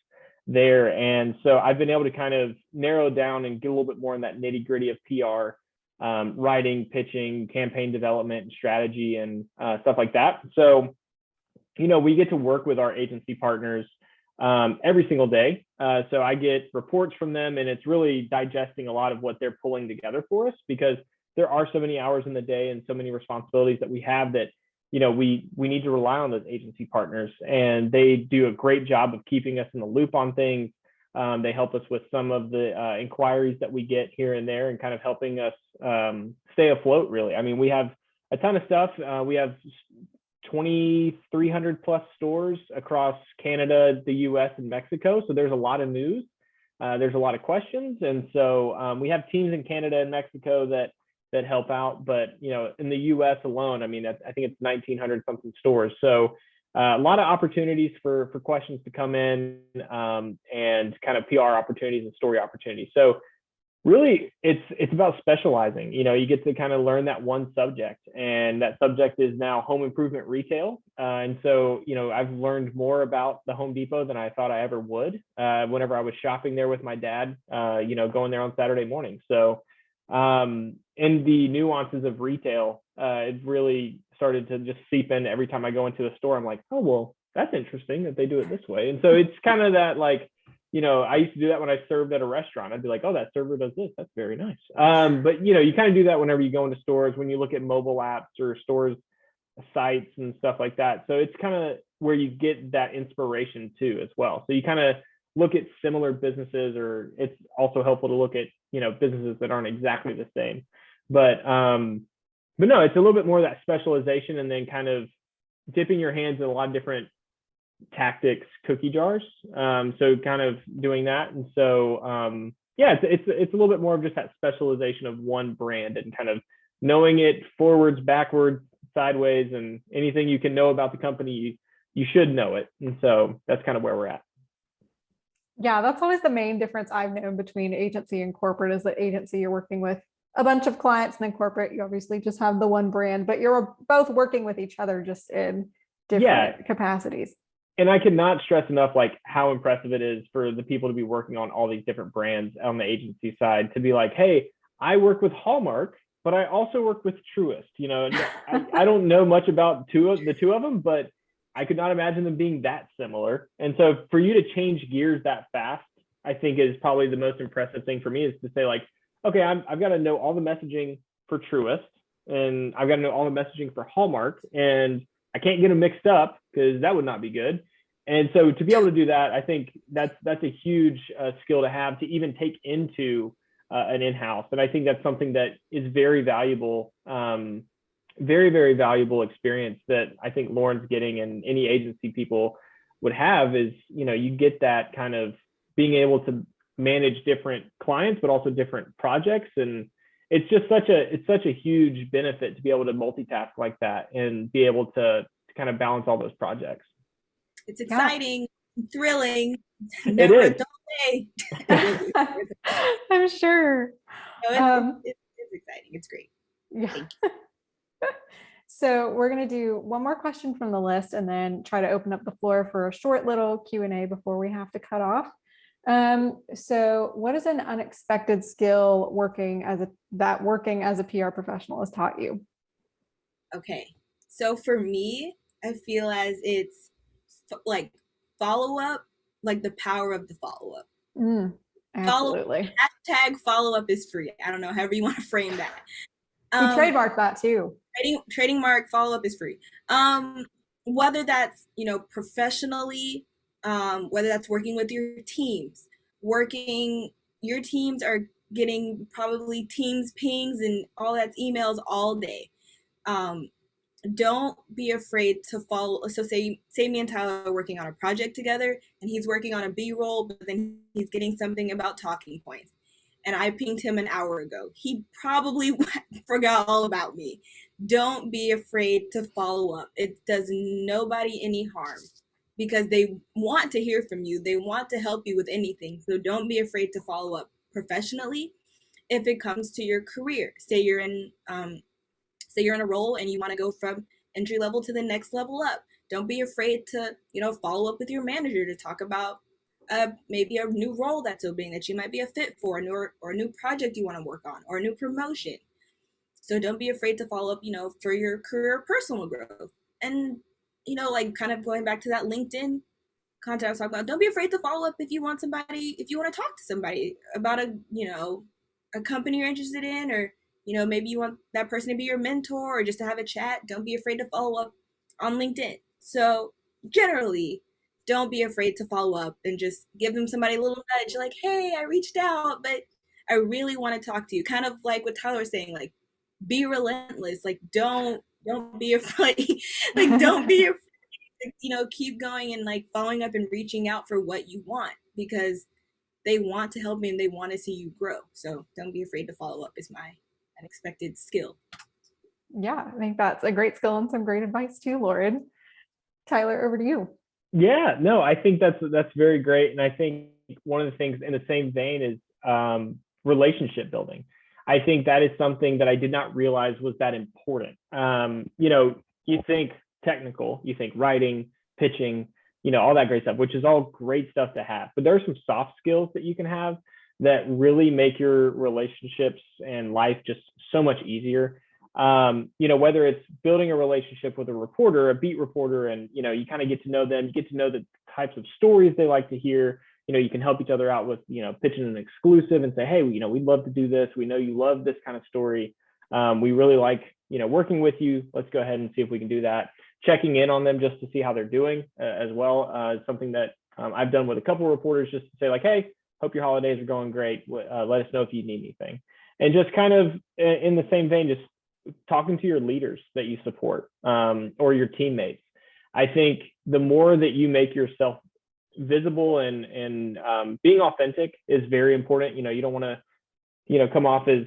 there. And so I've been able to kind of narrow down and get a little bit more in that nitty gritty of PR, writing, pitching, campaign development, and strategy, and stuff like that. So, we get to work with our agency partners every single day. So I get reports from them, and it's really digesting a lot of what they're pulling together for us, because there are so many hours in the day and so many responsibilities that we have that, we need to rely on those agency partners, and they do a great job of keeping us in the loop on things. They help us with some of the inquiries that we get here and there, and kind of helping us stay afloat, really. I mean, we have a ton of stuff. We have 2,300 plus stores across Canada, the US, and Mexico. So there's a lot of news. There's a lot of questions. And so we have teams in Canada and Mexico that help out. But, in the US alone, I mean, I think it's 1,900 something stores. So a lot of opportunities for questions to come in, and kind of PR opportunities and story opportunities. So really, it's about specializing. You get to kind of learn that one subject, and that subject is now home improvement retail. And so, I've learned more about the Home Depot than I thought I ever would, whenever I was shopping there with my dad, going there on Saturday morning. So in the nuances of retail, it really started to just seep in. Every time I go into a store, I'm like, oh, well, that's interesting that they do it this way. And so it's kind of that, like, I used to do that when I served at a restaurant. I'd be like, oh, that server does this. That's very nice. But, you kind of do that whenever you go into stores, when you look at mobile apps or stores sites and stuff like that. So it's kind of where you get that inspiration too, as well. So you kind of look at similar businesses, or it's also helpful to look at, businesses that aren't exactly the same. But no, it's a little bit more of that specialization, and then kind of dipping your hands in a lot of different tactics, cookie jars. So kind of doing that. And so yeah, it's a little bit more of just that specialization of one brand, and kind of knowing it forwards, backwards, sideways, and anything you can know about the company, you should know it. And so that's kind of where we're at. Yeah, that's always the main difference I've known between agency and corporate, is that agency, you're working with a bunch of clients, and then corporate, you obviously just have the one brand, but you're both working with each other, just in different capacities. And I cannot stress enough, like, how impressive it is for the people to be working on all these different brands on the agency side, to be like, hey, I work with Hallmark, but I also work with Truist. I don't know much about the two of them, but I could not imagine them being that similar. And so for you to change gears that fast, I think is probably the most impressive thing for me, is to say, like, okay, I've got to know all the messaging for Truist, and I've got to know all the messaging for Hallmark, and I can't get them mixed up, because that would not be good. And so to be able to do that, I think that's a huge skill to have, to even take into an in-house. And I think that's something that is very valuable, very, very valuable experience that I think Lauren's getting, and any agency people would have, is, you get that kind of being able to manage different clients, but also different projects. And it's just such a huge benefit to be able to multitask like that, and be able to kind of balance all those projects. It's exciting, thrilling. It is. I'm sure. No, it's exciting. It's great. Yeah. So we're going to do one more question from the list, and then try to open up the floor for a short little Q&A before we have to cut off. So what is an unexpected skill working as a PR professional has taught you? Okay. So for me, I feel as it's like follow-up, like the power of the follow-up. Absolutely. #follow-up is free. I don't know, however you want to frame that. We trademarked that too. Trading mark, follow-up is free. Whether that's, professionally, whether that's working with your teams, your teams are getting probably Teams pings and all that's emails all day. Don't be afraid to follow. So say me and Tyler are working on a project together, and he's working on a B-roll, but then he's getting something about talking points, and I pinged him an hour ago. He probably forgot all about me. Don't be afraid to follow up. It does nobody any harm, because they want to hear from you. They want to help you with anything. So don't be afraid to follow up professionally. if it comes to your career. Say you're in a role and you want to go from entry level to the next level up. Don't be afraid to, follow up with your manager to talk about maybe a new role that's opening that you might be a fit for, or a new project you want to work on, or a new promotion. So don't be afraid to follow up, for your career or personal growth. And, like kind of going back to that LinkedIn content I was talking about, don't be afraid to follow up if you want to talk to somebody about a company you're interested in, or, maybe you want that person to be your mentor or just to have a chat. Don't be afraid to follow up on LinkedIn. So generally, don't be afraid to follow up and just give them somebody a little nudge, like, hey, I reached out, but I really want to talk to you. Kind of like what Tyler was saying, like, be relentless. Like, don't be afraid. Like, don't be afraid. Keep going and like following up and reaching out for what you want, because they want to help you and they want to see you grow. So don't be afraid to follow up is my unexpected skill. Yeah, I think that's a great skill and some great advice too, Lauren. Tyler, over to you. Yeah, no, I think that's very great. And I think one of the things in the same vein is relationship building. I think that is something that I did not realize was that important. You think technical, you think writing, pitching, all that great stuff, which is all great stuff to have. But there are some soft skills that you can have that really make your relationships and life just so much easier. Whether it's building a relationship with a reporter, a beat reporter, and, you kind of get to know them, you get to know the types of stories they like to hear. You can help each other out with, pitching an exclusive and say, hey, we'd love to do this. We know you love this kind of story. We really like, working with you. Let's go ahead and see if we can do that. Checking in on them just to see how they're doing as well. Something that I've done with a couple of reporters, just to say like, hey, hope your holidays are going great. Let us know if you need anything. And just kind of in the same vein, just talking to your leaders that you support or your teammates. I think the more that you make yourself visible and being authentic is very important. You don't want to come off as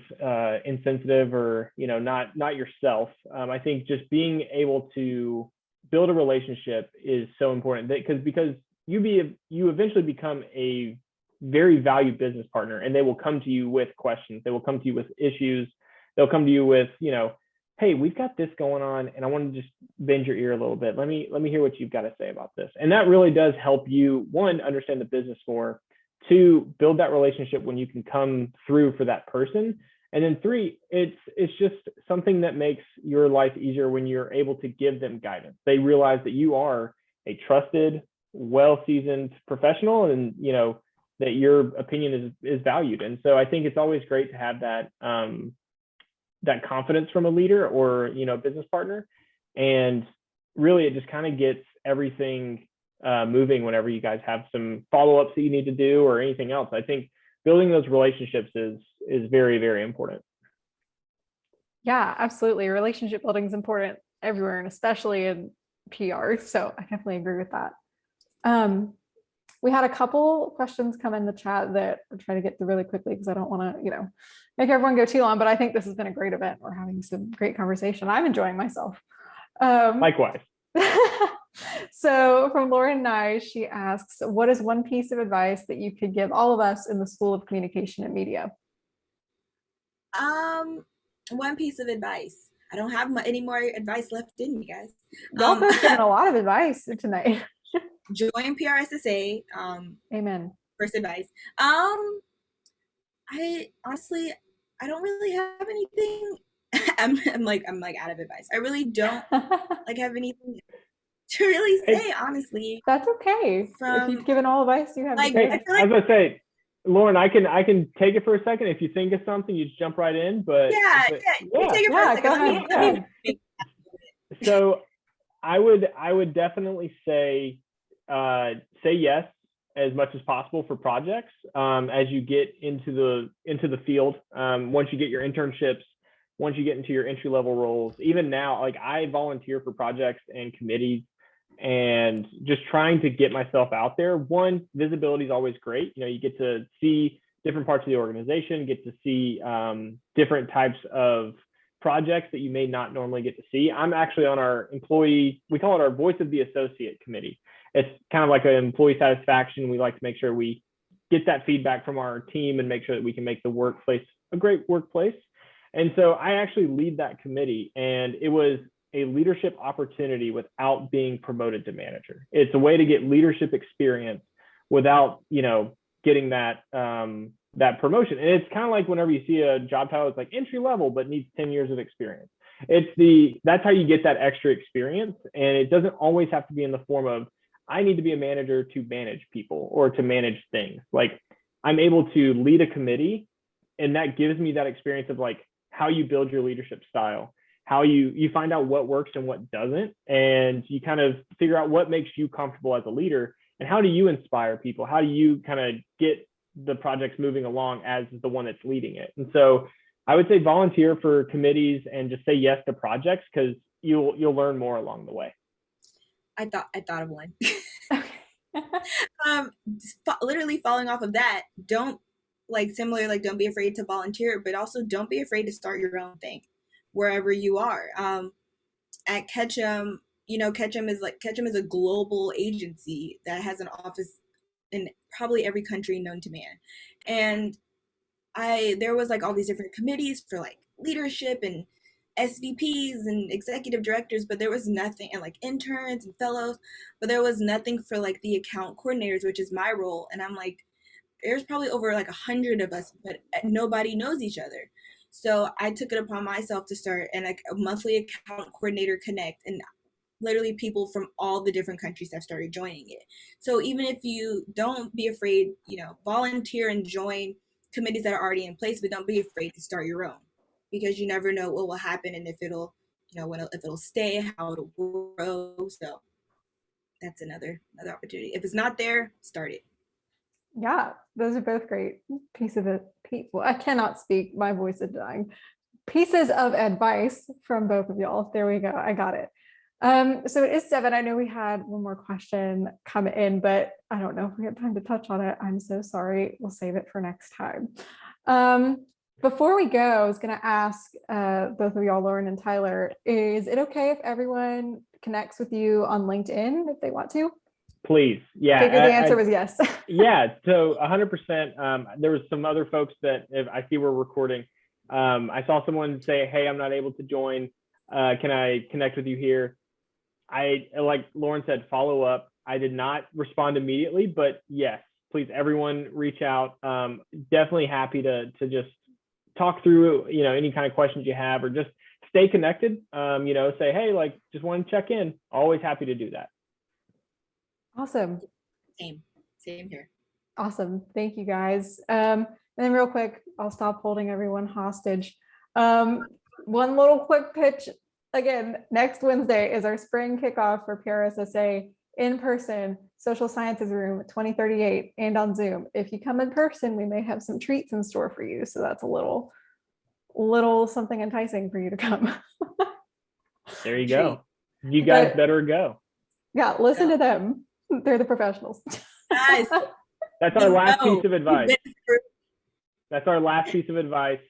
insensitive or not yourself. I think just being able to build a relationship is so important, because you eventually become a very valued business partner, and they will come to you with questions. They will come to you with issues. They'll come to you with, hey, we've got this going on and I want to just bend your ear a little bit. Let me hear what you've got to say about this. And that really does help you, one, understand the business more, two, build that relationship when you can come through for that person. And then three, it's just something that makes your life easier when you're able to give them guidance. They realize that you are a trusted, well-seasoned professional, and that your opinion is valued. And so I think it's always great to have that that confidence from a leader or business partner. And really it just kind of gets everything moving whenever you guys have some follow-ups that you need to do or anything else. I think building those relationships is very, very important. Yeah, absolutely. Relationship building is important everywhere, and especially in PR. So I definitely agree with that. We had a couple questions come in the chat that we're trying to get through really quickly because I don't want to, make everyone go too long, but I think this has been a great event. We're having some great conversation. I'm enjoying myself. Likewise. So from Lauren Nye, she asks, what is one piece of advice that you could give all of us in the School of Communication and Media? One piece of advice. I don't have any more advice left in me, guys. Y'all both given a lot of advice tonight. Join PRSSA. Amen. First advice. I honestly, I don't really have anything. I'm like out of advice. I really don't have anything to really say, honestly. That's okay. If you've given all advice, you have. Hey, I was gonna say, Lauren, I can take it for a second. If you think of something, you just jump right in. But yeah. Take it for a second. Let me So I would definitely say yes as much as possible for projects as you get into the field. Once you get your internships, once you get into your entry level roles, even now, like I volunteer for projects and committees, and just trying to get myself out there. One, visibility is always great. You get to see different parts of the organization, get to see different types of projects that you may not normally get to see. I'm actually on our employee, we call it our Voice of the Associate committee. It's kind of like an employee satisfaction. We like to make sure we get that feedback from our team and make sure that we can make the workplace a great workplace. And so I actually lead that committee, and it was a leadership opportunity without being promoted to manager. It's a way to get leadership experience without, getting that that promotion. And it's kind of like whenever you see a job title, it's like entry level, but needs 10 years of experience. That's how you get that extra experience. And it doesn't always have to be in the form of, I need to be a manager to manage people or to manage things. Like, I'm able to lead a committee, and that gives me that experience of like how you build your leadership style, how you find out what works and what doesn't, and you kind of figure out what makes you comfortable as a leader, and how do you inspire people, how do you kind of get the projects moving along as the one that's leading it. And so I would say volunteer for committees and just say yes to projects, because you'll learn more along the way. I thought of one. Literally following off of that, don't be afraid to volunteer, but also don't be afraid to start your own thing wherever you are. At Ketchum, Ketchum is a global agency that has an office in probably every country known to man. And there was like all these different committees for like leadership and SVPs and executive directors, but there was nothing, and like interns and fellows, but there was nothing for like the account coordinators, which is my role. And I'm like, there's probably over like 100 of us, but nobody knows each other. So I took it upon myself to start a monthly account coordinator connect, and literally people from all the different countries have started joining it. So even if you don't be afraid, volunteer and join committees that are already in place, but don't be afraid to start your own, because you never know what will happen and if it'll, if it'll stay, how it'll grow. So that's another opportunity. If it's not there, start it. Yeah, those are both great pieces of people. I cannot speak. My voice is dying. Pieces of advice from both of y'all. There we go. I got it. So it is 7. I know we had one more question come in, but I don't know if we have time to touch on it. I'm so sorry. We'll save it for next time. Before we go, I was going to ask both of y'all, Lauren and Tyler, is it okay if everyone connects with you on LinkedIn if they want to? Please. Yeah. I figured the answer was yes. Yeah. So 100%. There was some other folks that, if I see we're recording, I saw someone say, hey, I'm not able to join. Can I connect with you here? Like Lauren said, follow up. I did not respond immediately, but yes, please, everyone reach out. Definitely happy to just talk through, any kind of questions you have, or just stay connected. Say, hey, like, just want to check in. Always happy to do that. Awesome. Same here. Awesome. Thank you, guys. And then real quick, I'll stop holding everyone hostage. One little quick pitch. Again, next Wednesday is our spring kickoff for PRSSA in person, social sciences room 2038, and on Zoom. If you come in person, we may have some treats in store for you. So that's a little something enticing for you to come. There you go. You guys better go. Yeah, listen to them. They're the professionals. Guys, that's our last piece of advice. That's our last piece of advice.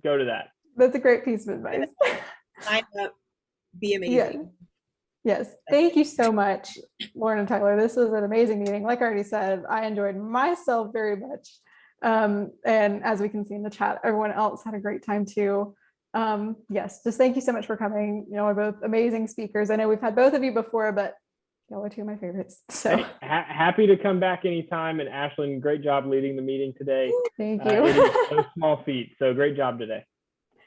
Go to that. That's a great piece of advice. Sign up. Be amazing. Yes. Thank you so much, Lauren and Tyler. This was an amazing meeting. Like I already said, I enjoyed myself very much. And as we can see in the chat, everyone else had a great time too. Yes, just thank you so much for coming. We're both amazing speakers. I know we've had both of you before, but y'all are two of my favorites. So happy to come back anytime. And Ashlyn, great job leading the meeting today. Thank you. It is no small feat. So great job today.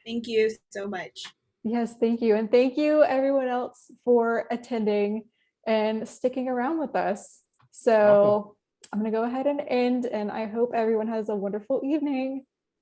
Thank you so much. Yes, thank you. And thank you everyone else for attending and sticking around with us. So awesome. I'm going to go ahead and end, and I hope everyone has a wonderful evening.